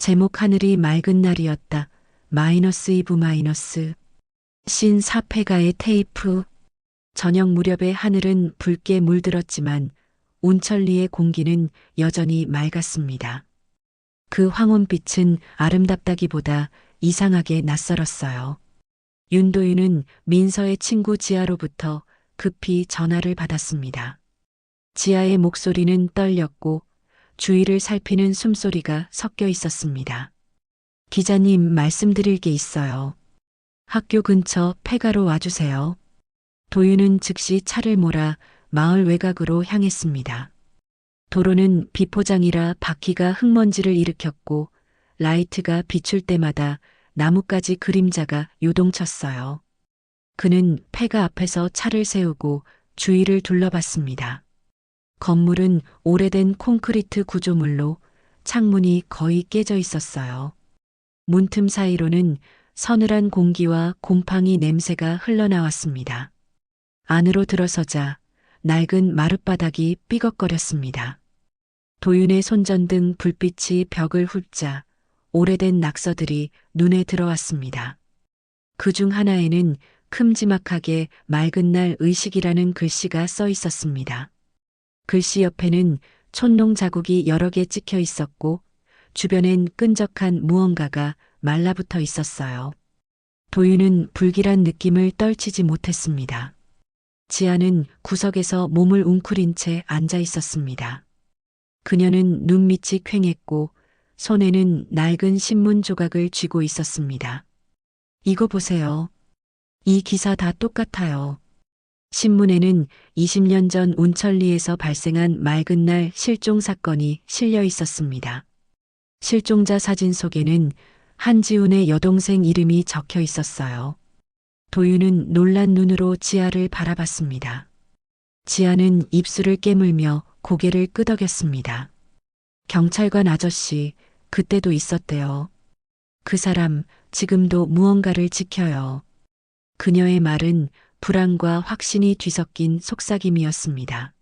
제목 하늘이 맑은 날이었다. -2 마이너스. 신 4패가의 테이프. 저녁 무렵의 하늘은 붉게 물들었지만 운천리의 공기는 여전히 맑았습니다. 그 황혼빛은 아름답다기보다 이상하게 낯설었어요. 윤도윤은 민서의 친구 지아로부터 급히 전화를 받았습니다. 지아의 목소리는 떨렸고 주위를 살피는 숨소리가 섞여 있었습니다. 기자님, 말씀드릴 게 있어요. 학교 근처 폐가로 와주세요. 도윤은 즉시 차를 몰아 마을 외곽으로 향했습니다. 도로는 비포장이라 바퀴가 흙먼지를 일으켰고 라이트가 비출 때마다 나뭇가지 그림자가 요동쳤어요. 그는 폐가 앞에서 차를 세우고 주위를 둘러봤습니다. 건물은 오래된 콘크리트 구조물로 창문이 거의 깨져 있었어요. 문틈 사이로는 서늘한 공기와 곰팡이 냄새가 흘러나왔습니다. 안으로 들어서자 낡은 마룻바닥이 삐걱거렸습니다. 도윤의 손전등 불빛이 벽을 훑자 오래된 낙서들이 눈에 들어왔습니다. 그중 하나에는 큼지막하게 맑은 날 의식이라는 글씨가 써 있었습니다. 글씨 옆에는 촌농 자국이 여러 개 찍혀 있었고 주변엔 끈적한 무언가가 말라붙어 있었어요. 도윤은 불길한 느낌을 떨치지 못했습니다. 지아는 구석에서 몸을 웅크린 채 앉아 있었습니다. 그녀는 눈밑이 퀭했고 손에는 낡은 신문 조각을 쥐고 있었습니다. 이거 보세요. 이 기사 다 똑같아요. 신문에는 20년 전 운천리에서 발생한 맑은 날 실종 사건이 실려 있었습니다. 실종자 사진 속에는 한지훈의 여동생 이름이 적혀 있었어요. 도윤은 놀란 눈으로 지아를 바라봤습니다. 지아는 입술을 깨물며 고개를 끄덕였습니다. 경찰관 아저씨, 그때도 있었대요. 그 사람 지금도 무언가를 지켜요. 그녀의 말은 불안과 확신이 뒤섞인 속삭임이었습니다.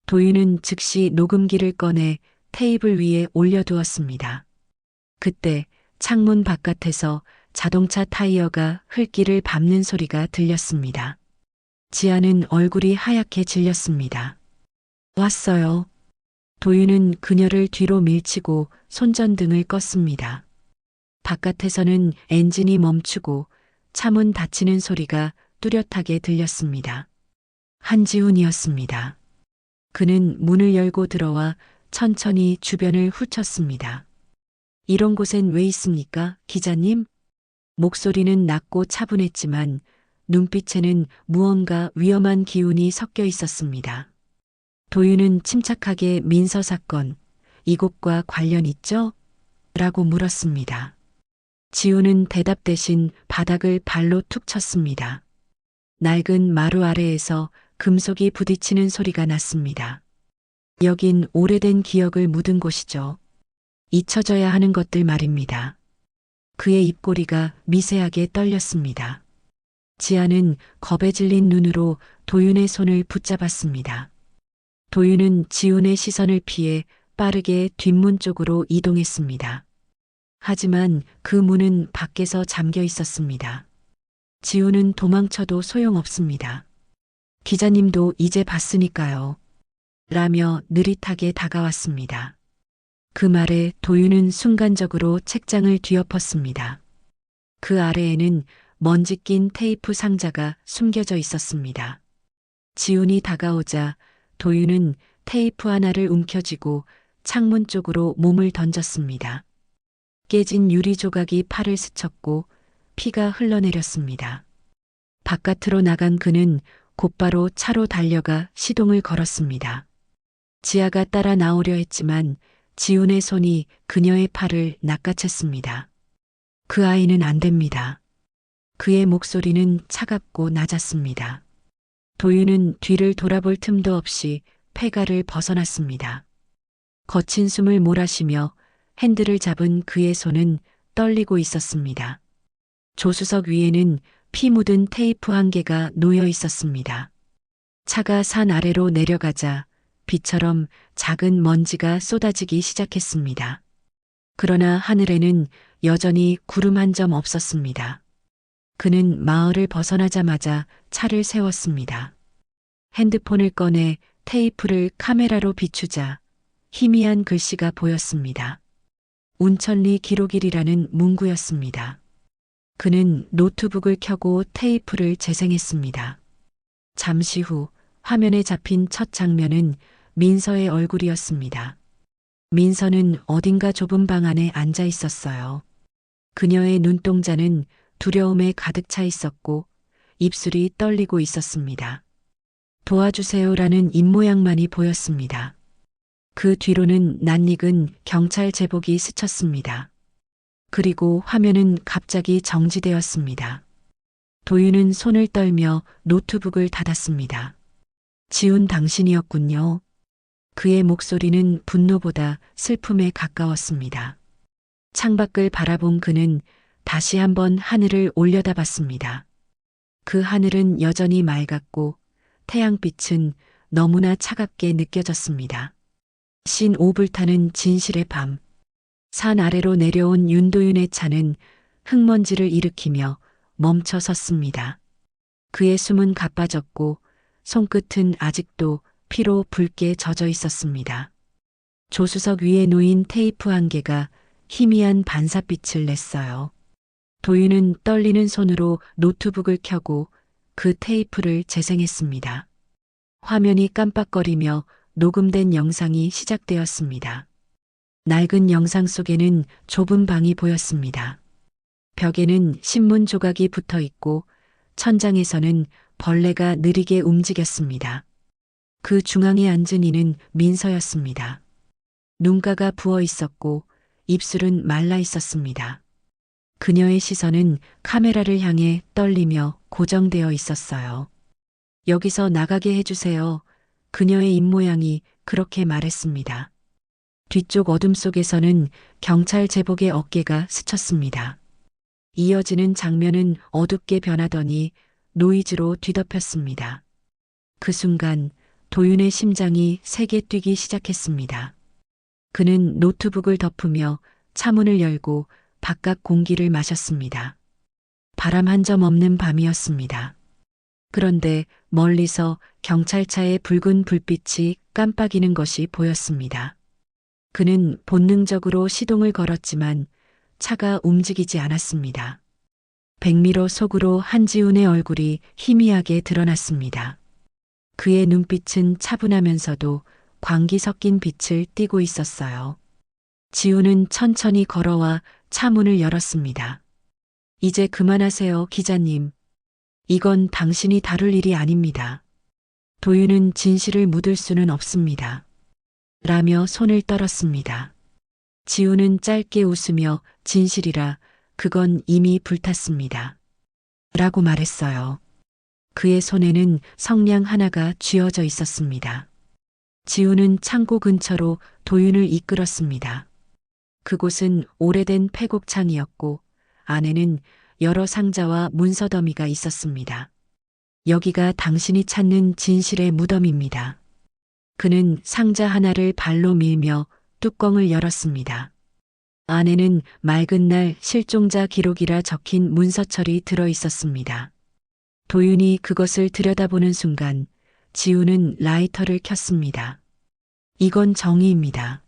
도윤은 즉시 녹음기를 꺼내 테이블 위에 올려두었습니다. 그때 창문 바깥에서 자동차 타이어가 흙길을 밟는 소리가 들렸습니다. 지아는 얼굴이 하얗게 질렸습니다. 왔어요. 도윤은 그녀를 뒤로 밀치고 손전등을 껐습니다. 바깥에서는 엔진이 멈추고 차문 닫히는 소리가 뚜렷하게 들렸습니다. 한지훈이었습니다. 그는 문을 열고 들어와 천천히 주변을 훑었습니다. 이런 곳엔 왜 있습니까, 기자님? 목소리는 낮고 차분했지만 눈빛에는 무언가 위험한 기운이 섞여 있었습니다. 도윤은 침착하게 민서 사건, 이곳과 관련 있죠? 라고 물었습니다. 지우는 대답 대신 바닥을 발로 툭 쳤습니다. 낡은 마루 아래에서 금속이 부딪히는 소리가 났습니다. 여긴 오래된 기억을 묻은 곳이죠. 잊혀져야 하는 것들 말입니다. 그의 입꼬리가 미세하게 떨렸습니다. 지아는 겁에 질린 눈으로 도윤의 손을 붙잡았습니다. 도윤은 지훈의 시선을 피해 빠르게 뒷문 쪽으로 이동했습니다. 하지만 그 문은 밖에서 잠겨 있었습니다. 지훈은 도망쳐도 소용없습니다. 기자님도 이제 봤으니까요. 라며 느릿하게 다가왔습니다. 그 말에 도윤은 순간적으로 책장을 뒤엎었습니다. 그 아래에는 먼지 낀 테이프 상자가 숨겨져 있었습니다. 지훈이 다가오자 도윤은 테이프 하나를 움켜쥐고 창문 쪽으로 몸을 던졌습니다. 깨진 유리 조각이 팔을 스쳤고 피가 흘러내렸습니다. 바깥으로 나간 그는 곧바로 차로 달려가 시동을 걸었습니다. 지아가 따라 나오려 했지만 지훈의 손이 그녀의 팔을 낚아챘습니다. 그 아이는 안 됩니다. 그의 목소리는 차갑고 낮았습니다. 도윤은 뒤를 돌아볼 틈도 없이 폐가를 벗어났습니다. 거친 숨을 몰아쉬며 핸들을 잡은 그의 손은 떨리고 있었습니다. 조수석 위에는 피 묻은 테이프 한 개가 놓여 있었습니다. 차가 산 아래로 내려가자 비처럼 작은 먼지가 쏟아지기 시작했습니다. 그러나 하늘에는 여전히 구름 한 점 없었습니다. 그는 마을을 벗어나자마자 차를 세웠습니다. 핸드폰을 꺼내 테이프를 카메라로 비추자 희미한 글씨가 보였습니다. 운천리 기록일이라는 문구였습니다. 그는 노트북을 켜고 테이프를 재생했습니다. 잠시 후 화면에 잡힌 첫 장면은 민서의 얼굴이었습니다. 민서는 어딘가 좁은 방 안에 앉아 있었어요. 그녀의 눈동자는 두려움에 가득 차 있었고 입술이 떨리고 있었습니다. 도와주세요라는 입모양만이 보였습니다. 그 뒤로는 낯익은 경찰 제복이 스쳤습니다. 그리고 화면은 갑자기 정지되었습니다. 도윤은 손을 떨며 노트북을 닫았습니다. 지훈 당신이었군요. 그의 목소리는 분노보다 슬픔에 가까웠습니다. 창밖을 바라본 그는 다시 한번 하늘을 올려다봤습니다. 그 하늘은 여전히 맑았고 태양빛은 너무나 차갑게 느껴졌습니다. 신오불타는 진실의 밤. 산 아래로 내려온 윤도윤의 차는 흙먼지를 일으키며 멈춰 섰습니다. 그의 숨은 가빠졌고 손끝은 아직도 피로 붉게 젖어 있었습니다. 조수석 위에 놓인 테이프 한 개가 희미한 반사빛을 냈어요. 도윤은 떨리는 손으로 노트북을 켜고 그 테이프를 재생했습니다. 화면이 깜빡거리며 녹음된 영상이 시작되었습니다. 낡은 영상 속에는 좁은 방이 보였습니다. 벽에는 신문 조각이 붙어 있고 천장에서는 벌레가 느리게 움직였습니다. 그 중앙에 앉은 이는 민서였습니다. 눈가가 부어 있었고 입술은 말라 있었습니다. 그녀의 시선은 카메라를 향해 떨리며 고정되어 있었어요. 여기서 나가게 해주세요. 그녀의 입모양이 그렇게 말했습니다. 뒤쪽 어둠 속에서는 경찰 제복의 어깨가 스쳤습니다. 이어지는 장면은 어둡게 변하더니 노이즈로 뒤덮였습니다. 그 순간 도윤의 심장이 세게 뛰기 시작했습니다. 그는 노트북을 덮으며 차문을 열고 바깥 공기를 마셨습니다. 바람 한 점 없는 밤이었습니다. 그런데 멀리서 경찰차의 붉은 불빛이 깜빡이는 것이 보였습니다. 그는 본능적으로 시동을 걸었지만 차가 움직이지 않았습니다. 백미러 속으로 한지훈의 얼굴이 희미하게 드러났습니다. 그의 눈빛은 차분하면서도 광기 섞인 빛을 띠고 있었어요. 지훈은 천천히 걸어와 차 문을 열었습니다. 이제 그만하세요, 기자님. 이건 당신이 다룰 일이 아닙니다. 도윤은 진실을 묻을 수는 없습니다. 라며 손을 떨었습니다. 지훈은 짧게 웃으며 진실이라 그건 이미 불탔습니다. 라고 말했어요. 그의 손에는 성냥 하나가 쥐어져 있었습니다. 지훈은 창고 근처로 도윤을 이끌었습니다. 그곳은 오래된 폐곡창이었고 안에는 여러 상자와 문서 더미가 있었습니다. 여기가 당신이 찾는 진실의 무덤입니다. 그는 상자 하나를 발로 밀며 뚜껑을 열었습니다. 안에는 맑은 날 실종자 기록이라 적힌 문서철이 들어 있었습니다. 도윤이 그것을 들여다보는 순간 지훈은 라이터를 켰습니다. 이건 정의입니다.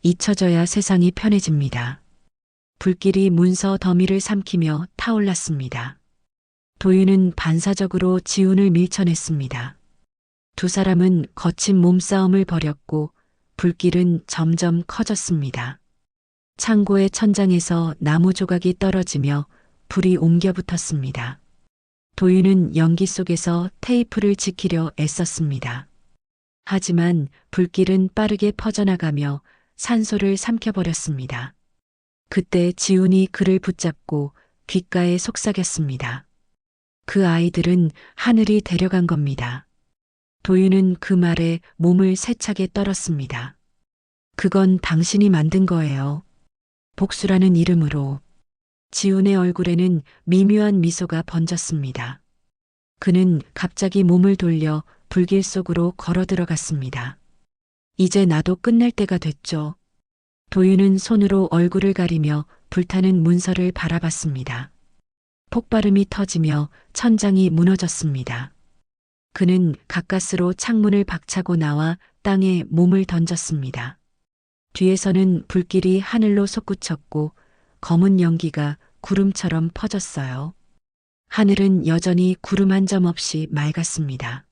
잊혀져야 세상이 편해집니다. 불길이 문서 더미를 삼키며 타올랐습니다. 도윤은 반사적으로 지훈을 밀쳐냈습니다. 두 사람은 거친 몸싸움을 벌였고 불길은 점점 커졌습니다. 창고의 천장에서 나무 조각이 떨어지며 불이 옮겨 붙었습니다. 도윤은 연기 속에서 테이프를 지키려 애썼습니다. 하지만 불길은 빠르게 퍼져나가며 산소를 삼켜버렸습니다. 그때 지훈이 그를 붙잡고 귓가에 속삭였습니다. 그 아이들은 하늘이 데려간 겁니다. 도윤은 그 말에 몸을 세차게 떨었습니다. 그건 당신이 만든 거예요. 복수라는 이름으로. 지훈의 얼굴에는 미묘한 미소가 번졌습니다. 그는 갑자기 몸을 돌려 불길 속으로 걸어 들어갔습니다. 이제 나도 끝낼 때가 됐죠. 도윤은 손으로 얼굴을 가리며 불타는 문서를 바라봤습니다. 폭발음이 터지며 천장이 무너졌습니다. 그는 가까스로 창문을 박차고 나와 땅에 몸을 던졌습니다. 뒤에서는 불길이 하늘로 솟구쳤고 검은 연기가 구름처럼 퍼졌어요. 하늘은 여전히 구름 한 점 없이 맑았습니다.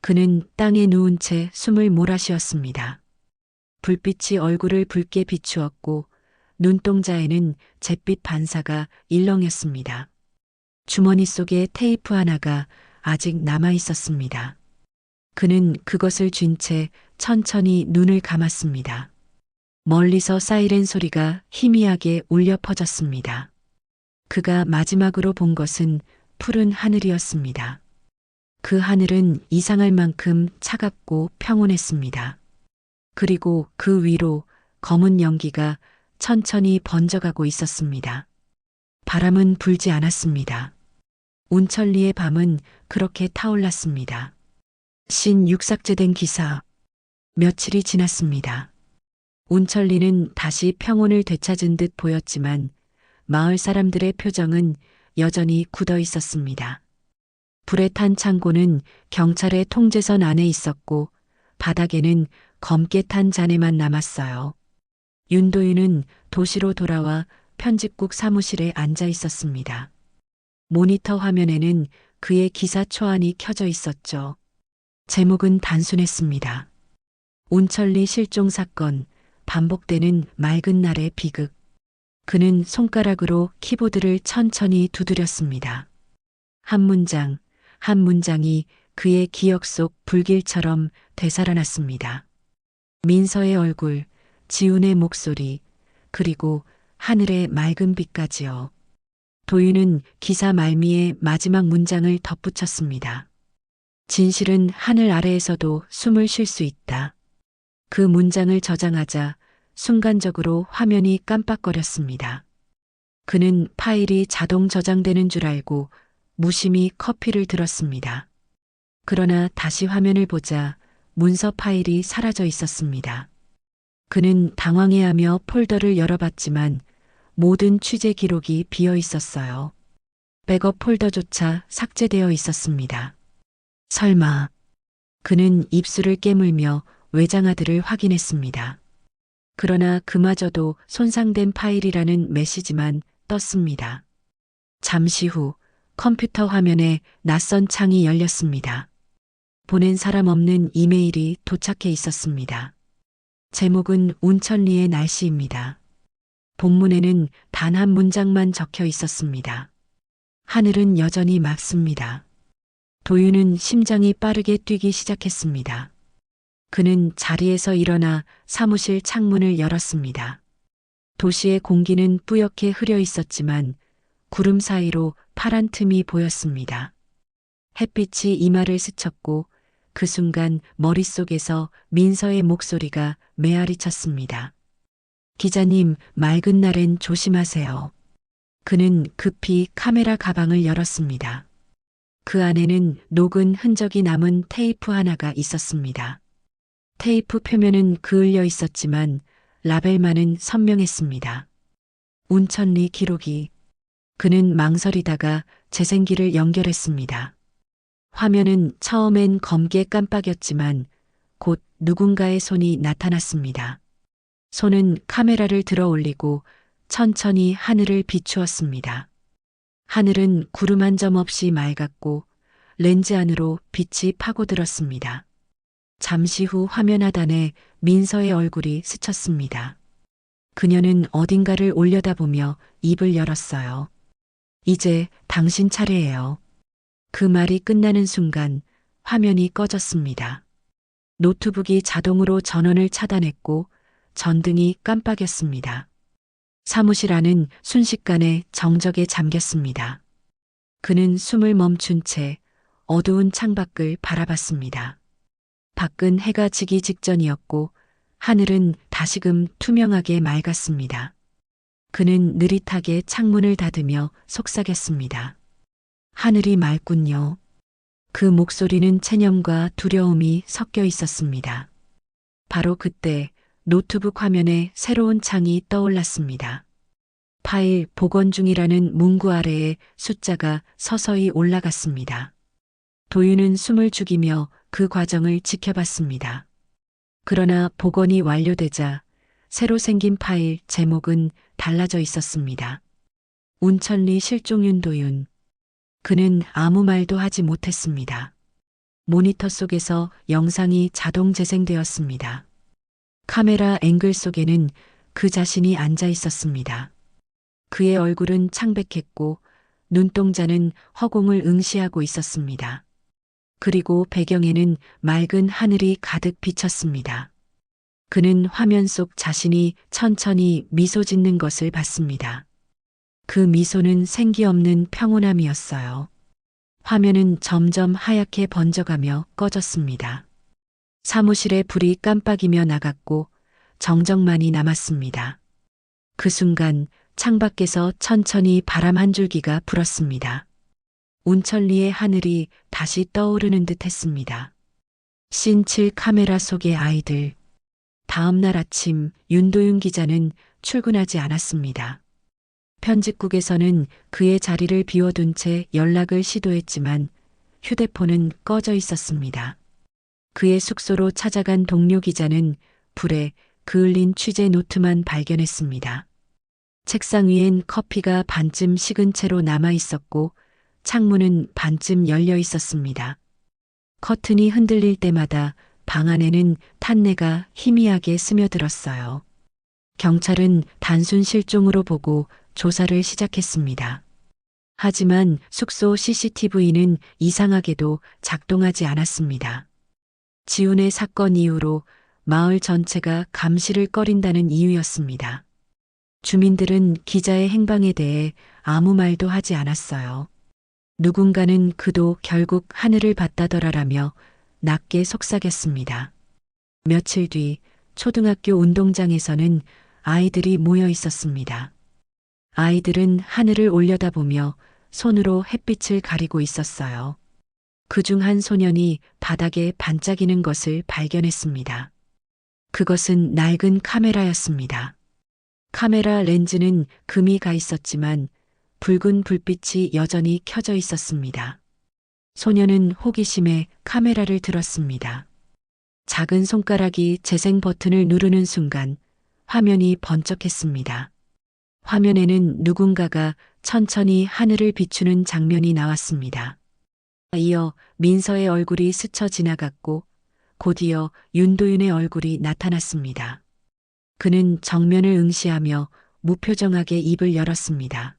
그는 땅에 누운 채 숨을 몰아쉬었습니다. 불빛이 얼굴을 붉게 비추었고 눈동자에는 잿빛 반사가 일렁였습니다. 주머니 속에 테이프 하나가 아직 남아 있었습니다. 그는 그것을 쥔 채 천천히 눈을 감았습니다. 멀리서 사이렌 소리가 희미하게 울려 퍼졌습니다. 그가 마지막으로 본 것은 푸른 하늘이었습니다. 그 하늘은 이상할 만큼 차갑고 평온했습니다. 그리고 그 위로 검은 연기가 천천히 번져가고 있었습니다. 바람은 불지 않았습니다. 운천리의 밤은 그렇게 타올랐습니다. 신육삭제된 기사. 며칠이 지났습니다. 운천리는 다시 평온을 되찾은 듯 보였지만 마을 사람들의 표정은 여전히 굳어 있었습니다. 불에 탄 창고는 경찰의 통제선 안에 있었고 바닥에는 검게 탄 잔해만 남았어요. 윤도윤은 도시로 돌아와 편집국 사무실에 앉아 있었습니다. 모니터 화면에는 그의 기사 초안이 켜져 있었죠. 제목은 단순했습니다. 운천리 실종 사건, 반복되는 맑은 날의 비극. 그는 손가락으로 키보드를 천천히 두드렸습니다. 한 문장, 한 문장이 그의 기억 속 불길처럼 되살아났습니다. 민서의 얼굴, 지훈의 목소리, 그리고 하늘의 맑은 빛까지요. 도윤은 기사 말미에 마지막 문장을 덧붙였습니다. 진실은 하늘 아래에서도 숨을 쉴 수 있다. 그 문장을 저장하자 순간적으로 화면이 깜빡거렸습니다. 그는 파일이 자동 저장되는 줄 알고 무심히 커피를 들었습니다. 그러나 다시 화면을 보자 문서 파일이 사라져 있었습니다. 그는 당황해하며 폴더를 열어봤지만 모든 취재 기록이 비어 있었어요. 백업 폴더조차 삭제되어 있었습니다. 설마. 그는 입술을 깨물며 외장하드를 확인했습니다. 그러나 그마저도 손상된 파일이라는 메시지만 떴습니다. 잠시 후 컴퓨터 화면에 낯선 창이 열렸습니다. 보낸 사람 없는 이메일이 도착해 있었습니다. 제목은 운천리의 날씨입니다. 본문에는 단 한 문장만 적혀 있었습니다. 하늘은 여전히 맑습니다. 도윤은 심장이 빠르게 뛰기 시작했습니다. 그는 자리에서 일어나 사무실 창문을 열었습니다. 도시의 공기는 뿌옇게 흐려 있었지만 구름 사이로 파란 틈이 보였습니다. 햇빛이 이마를 스쳤고 그 순간 머릿속에서 민서의 목소리가 메아리 쳤습니다. 기자님, 맑은 날엔 조심하세요. 그는 급히 카메라 가방을 열었습니다. 그 안에는 녹은 흔적이 남은 테이프 하나가 있었습니다. 테이프 표면은 그을려 있었지만 라벨만은 선명했습니다. 운천리 기록이. 그는 망설이다가 재생기를 연결했습니다. 화면은 처음엔 검게 깜빡였지만 곧 누군가의 손이 나타났습니다. 손은 카메라를 들어 올리고 천천히 하늘을 비추었습니다. 하늘은 구름 한 점 없이 맑았고 렌즈 안으로 빛이 파고들었습니다. 잠시 후 화면 하단에 민서의 얼굴이 스쳤습니다. 그녀는 어딘가를 올려다보며 입을 열었어요. 이제 당신 차례예요. 그 말이 끝나는 순간 화면이 꺼졌습니다. 노트북이 자동으로 전원을 차단했고 전등이 깜빡였습니다. 사무실 안은 순식간에 정적에 잠겼습니다. 그는 숨을 멈춘 채 어두운 창밖을 바라봤습니다. 밖은 해가 지기 직전이었고 하늘은 다시금 투명하게 맑았습니다. 그는 느릿하게 창문을 닫으며 속삭였습니다. 하늘이 맑군요. 그 목소리는 체념과 두려움이 섞여 있었습니다. 바로 그때 노트북 화면에 새로운 창이 떠올랐습니다. 파일 복원 중이라는 문구 아래에 숫자가 서서히 올라갔습니다. 도윤은 숨을 죽이며 그 과정을 지켜봤습니다. 그러나 복원이 완료되자 새로 생긴 파일 제목은 달라져 있었습니다. 운천리 실종 윤도윤. 그는 아무 말도 하지 못했습니다. 모니터 속에서 영상이 자동 재생되었습니다. 카메라 앵글 속에는 그 자신이 앉아 있었습니다. 그의 얼굴은 창백했고 눈동자는 허공을 응시하고 있었습니다. 그리고 배경에는 맑은 하늘이 가득 비쳤습니다. 그는 화면 속 자신이 천천히 미소 짓는 것을 봤습니다. 그 미소는 생기 없는 평온함이었어요. 화면은 점점 하얗게 번져가며 꺼졌습니다. 사무실의 불이 깜빡이며 나갔고 정적만이 남았습니다. 그 순간 창밖에서 천천히 바람 한 줄기가 불었습니다. 운천리의 하늘이 다시 떠오르는 듯 했습니다. 신7 카메라 속의 아이들. 다음 날 아침 윤도윤 기자는 출근하지 않았습니다. 편집국에서는 그의 자리를 비워둔 채 연락을 시도했지만 휴대폰은 꺼져 있었습니다. 그의 숙소로 찾아간 동료 기자는 불에 그을린 취재 노트만 발견했습니다. 책상 위엔 커피가 반쯤 식은 채로 남아 있었고 창문은 반쯤 열려 있었습니다. 커튼이 흔들릴 때마다 방 안에는 탄내가 희미하게 스며들었어요. 경찰은 단순 실종으로 보고 조사를 시작했습니다. 하지만 숙소 CCTV는 이상하게도 작동하지 않았습니다. 지훈의 사건 이후로 마을 전체가 감시를 꺼린다는 이유였습니다. 주민들은 기자의 행방에 대해 아무 말도 하지 않았어요. 누군가는 그도 결국 하늘을 봤다더라라며 낮게 속삭였습니다. 며칠 뒤 초등학교 운동장에서는 아이들이 모여 있었습니다. 아이들은 하늘을 올려다보며 손으로 햇빛을 가리고 있었어요. 그중 한 소년이 바닥에 반짝이는 것을 발견했습니다. 그것은 낡은 카메라였습니다. 카메라 렌즈는 금이 가 있었지만 붉은 불빛이 여전히 켜져 있었습니다. 소년은 호기심에 카메라를 들었습니다. 작은 손가락이 재생 버튼을 누르는 순간 화면이 번쩍했습니다. 화면에는 누군가가 천천히 하늘을 비추는 장면이 나왔습니다. 이어 민서의 얼굴이 스쳐 지나갔고 곧이어 윤도윤의 얼굴이 나타났습니다. 그는 정면을 응시하며 무표정하게 입을 열었습니다.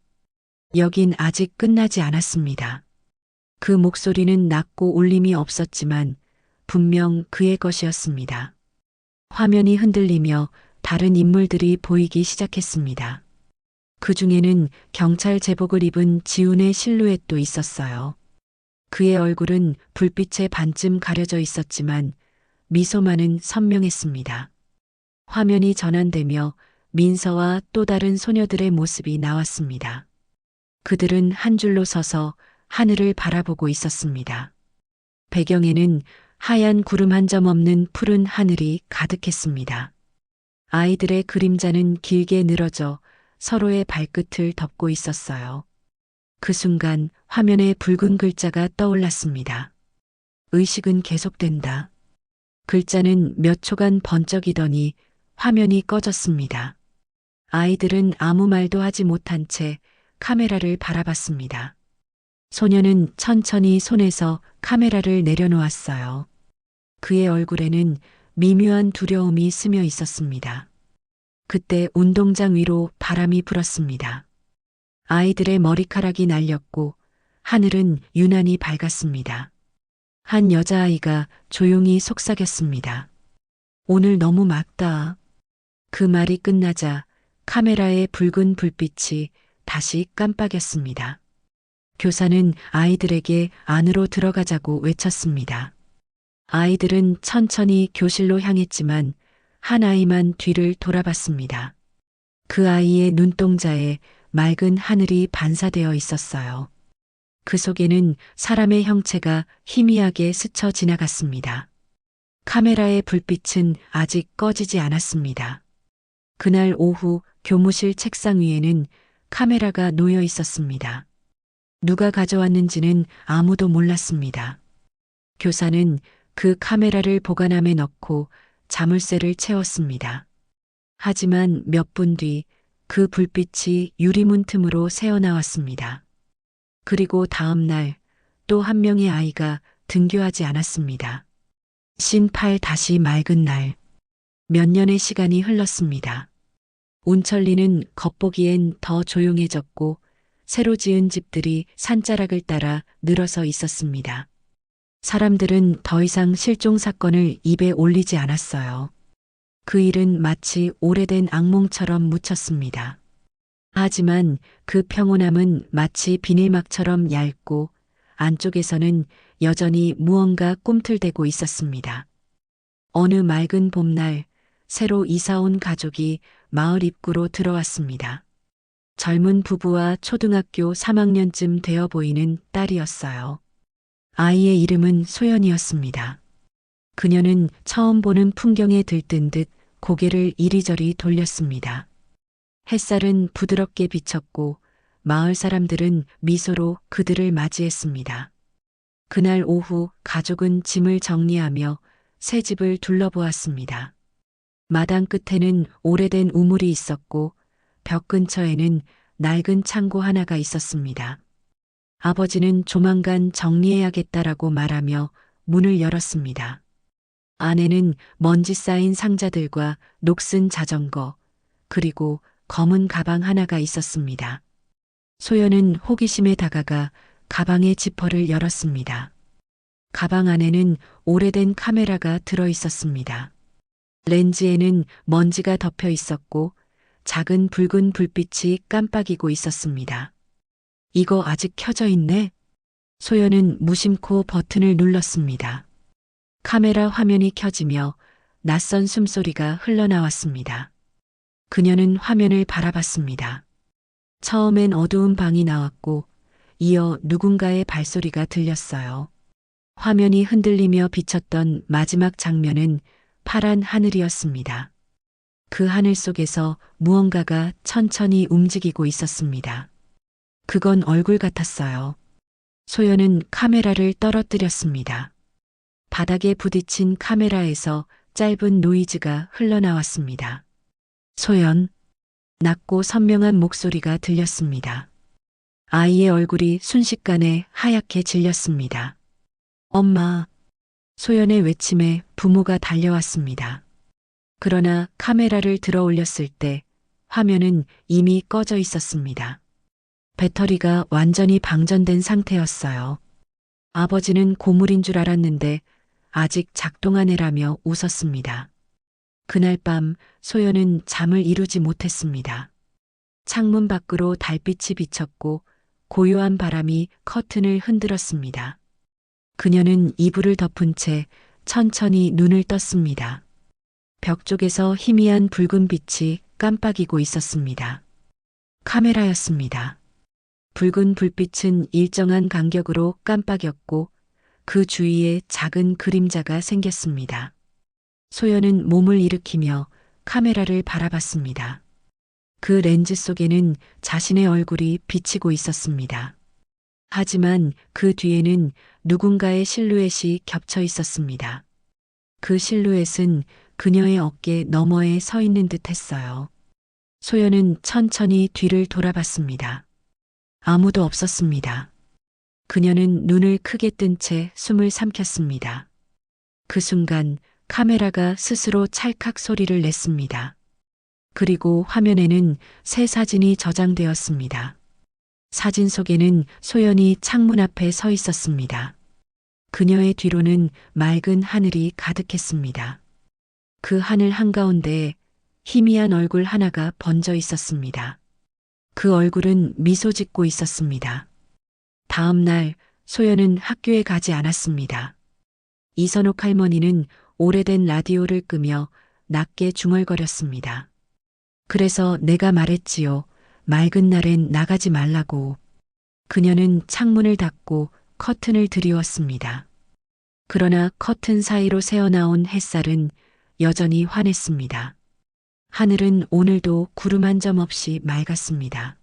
여긴 아직 끝나지 않았습니다. 그 목소리는 낮고 울림이 없었지만 분명 그의 것이었습니다. 화면이 흔들리며 다른 인물들이 보이기 시작했습니다. 그 중에는 경찰 제복을 입은 지훈의 실루엣도 있었어요. 그의 얼굴은 불빛에 반쯤 가려져 있었지만 미소만은 선명했습니다. 화면이 전환되며 민서와 또 다른 소녀들의 모습이 나왔습니다. 그들은 한 줄로 서서 하늘을 바라보고 있었습니다. 배경에는 하얀 구름 한 점 없는 푸른 하늘이 가득했습니다. 아이들의 그림자는 길게 늘어져 서로의 발끝을 덮고 있었어요. 그 순간 화면에 붉은 글자가 떠올랐습니다. 의식은 계속된다. 글자는 몇 초간 번쩍이더니 화면이 꺼졌습니다. 아이들은 아무 말도 하지 못한 채 카메라를 바라봤습니다. 소녀는 천천히 손에서 카메라를 내려놓았어요. 그의 얼굴에는 미묘한 두려움이 스며 있었습니다. 그때 운동장 위로 바람이 불었습니다. 아이들의 머리카락이 날렸고 하늘은 유난히 밝았습니다. 한 여자아이가 조용히 속삭였습니다. 오늘 너무 맑다. 그 말이 끝나자 카메라의 붉은 불빛이 다시 깜빡였습니다. 교사는 아이들에게 안으로 들어가자고 외쳤습니다. 아이들은 천천히 교실로 향했지만 한 아이만 뒤를 돌아봤습니다. 그 아이의 눈동자에 맑은 하늘이 반사되어 있었어요. 그 속에는 사람의 형체가 희미하게 스쳐 지나갔습니다. 카메라의 불빛은 아직 꺼지지 않았습니다. 그날 오후 교무실 책상 위에는 카메라가 놓여 있었습니다. 누가 가져왔는지는 아무도 몰랐습니다. 교사는 그 카메라를 보관함에 넣고 자물쇠를 채웠습니다. 하지만 몇 분 뒤 그 불빛이 유리문 틈으로 새어나왔습니다. 그리고 다음 날 또 한 명의 아이가 등교하지 않았습니다. 신8 다시 맑은 날. 몇 년의 시간이 흘렀습니다. 온천리는 겉보기엔 더 조용해졌고 새로 지은 집들이 산자락을 따라 늘어서 있었습니다. 사람들은 더 이상 실종 사건을 입에 올리지 않았어요. 그 일은 마치 오래된 악몽처럼 묻혔습니다. 하지만 그 평온함은 마치 비닐막처럼 얇고 안쪽에서는 여전히 무언가 꿈틀대고 있었습니다. 어느 맑은 봄날 새로 이사온 가족이 마을 입구로 들어왔습니다. 젊은 부부와 초등학교 3학년쯤 되어 보이는 딸이었어요. 아이의 이름은 소연이었습니다. 그녀는 처음 보는 풍경에 들뜬 듯 고개를 이리저리 돌렸습니다. 햇살은 부드럽게 비쳤고 마을 사람들은 미소로 그들을 맞이했습니다. 그날 오후 가족은 짐을 정리하며 새 집을 둘러보았습니다. 마당 끝에는 오래된 우물이 있었고 벽 근처에는 낡은 창고 하나가 있었습니다. 아버지는 조만간 정리해야겠다라고 말하며 문을 열었습니다. 안에는 먼지 쌓인 상자들과 녹슨 자전거, 그리고 검은 가방 하나가 있었습니다. 소연은 호기심에 다가가 가방의 지퍼를 열었습니다. 가방 안에는 오래된 카메라가 들어 있었습니다. 렌즈에는 먼지가 덮여 있었고 작은 붉은 불빛이 깜빡이고 있었습니다. 이거 아직 켜져 있네? 소연은 무심코 버튼을 눌렀습니다. 카메라 화면이 켜지며 낯선 숨소리가 흘러나왔습니다. 그녀는 화면을 바라봤습니다. 처음엔 어두운 방이 나왔고 이어 누군가의 발소리가 들렸어요. 화면이 흔들리며 비쳤던 마지막 장면은 파란 하늘이었습니다. 그 하늘 속에서 무언가가 천천히 움직이고 있었습니다. 그건 얼굴 같았어요. 소연은 카메라를 떨어뜨렸습니다. 바닥에 부딪힌 카메라에서 짧은 노이즈가 흘러나왔습니다. 소연, 낮고 선명한 목소리가 들렸습니다. 아이의 얼굴이 순식간에 하얗게 질렸습니다. 엄마. 소연의 외침에 부모가 달려왔습니다. 그러나 카메라를 들어 올렸을 때 화면은 이미 꺼져 있었습니다. 배터리가 완전히 방전된 상태였어요. 아버지는 고물인 줄 알았는데 아직 작동하네라며 웃었습니다. 그날 밤 소연은 잠을 이루지 못했습니다. 창문 밖으로 달빛이 비쳤고 고요한 바람이 커튼을 흔들었습니다. 그녀는 이불을 덮은 채 천천히 눈을 떴습니다. 벽 쪽에서 희미한 붉은 빛이 깜빡이고 있었습니다. 카메라였습니다. 붉은 불빛은 일정한 간격으로 깜빡였고 그 주위에 작은 그림자가 생겼습니다. 소연은 몸을 일으키며 카메라를 바라봤습니다. 그 렌즈 속에는 자신의 얼굴이 비치고 있었습니다. 하지만 그 뒤에는 누군가의 실루엣이 겹쳐 있었습니다. 그 실루엣은 그녀의 어깨 너머에 서 있는 듯 했어요. 소연은 천천히 뒤를 돌아봤습니다. 아무도 없었습니다. 그녀는 눈을 크게 뜬 채 숨을 삼켰습니다. 그 순간 카메라가 스스로 찰칵 소리를 냈습니다. 그리고 화면에는 새 사진이 저장되었습니다. 사진 속에는 소연이 창문 앞에 서 있었습니다. 그녀의 뒤로는 맑은 하늘이 가득했습니다. 그 하늘 한가운데에 희미한 얼굴 하나가 번져 있었습니다. 그 얼굴은 미소 짓고 있었습니다. 다음 날 소연은 학교에 가지 않았습니다. 이선옥 할머니는 오래된 라디오를 끄며 낮게 중얼거렸습니다. 그래서 내가 말했지요. 맑은 날엔 나가지 말라고. 그녀는 창문을 닫고 커튼을 드리웠습니다. 그러나 커튼 사이로 새어나온 햇살은 여전히 환했습니다. 하늘은 오늘도 구름 한 점 없이 맑았습니다.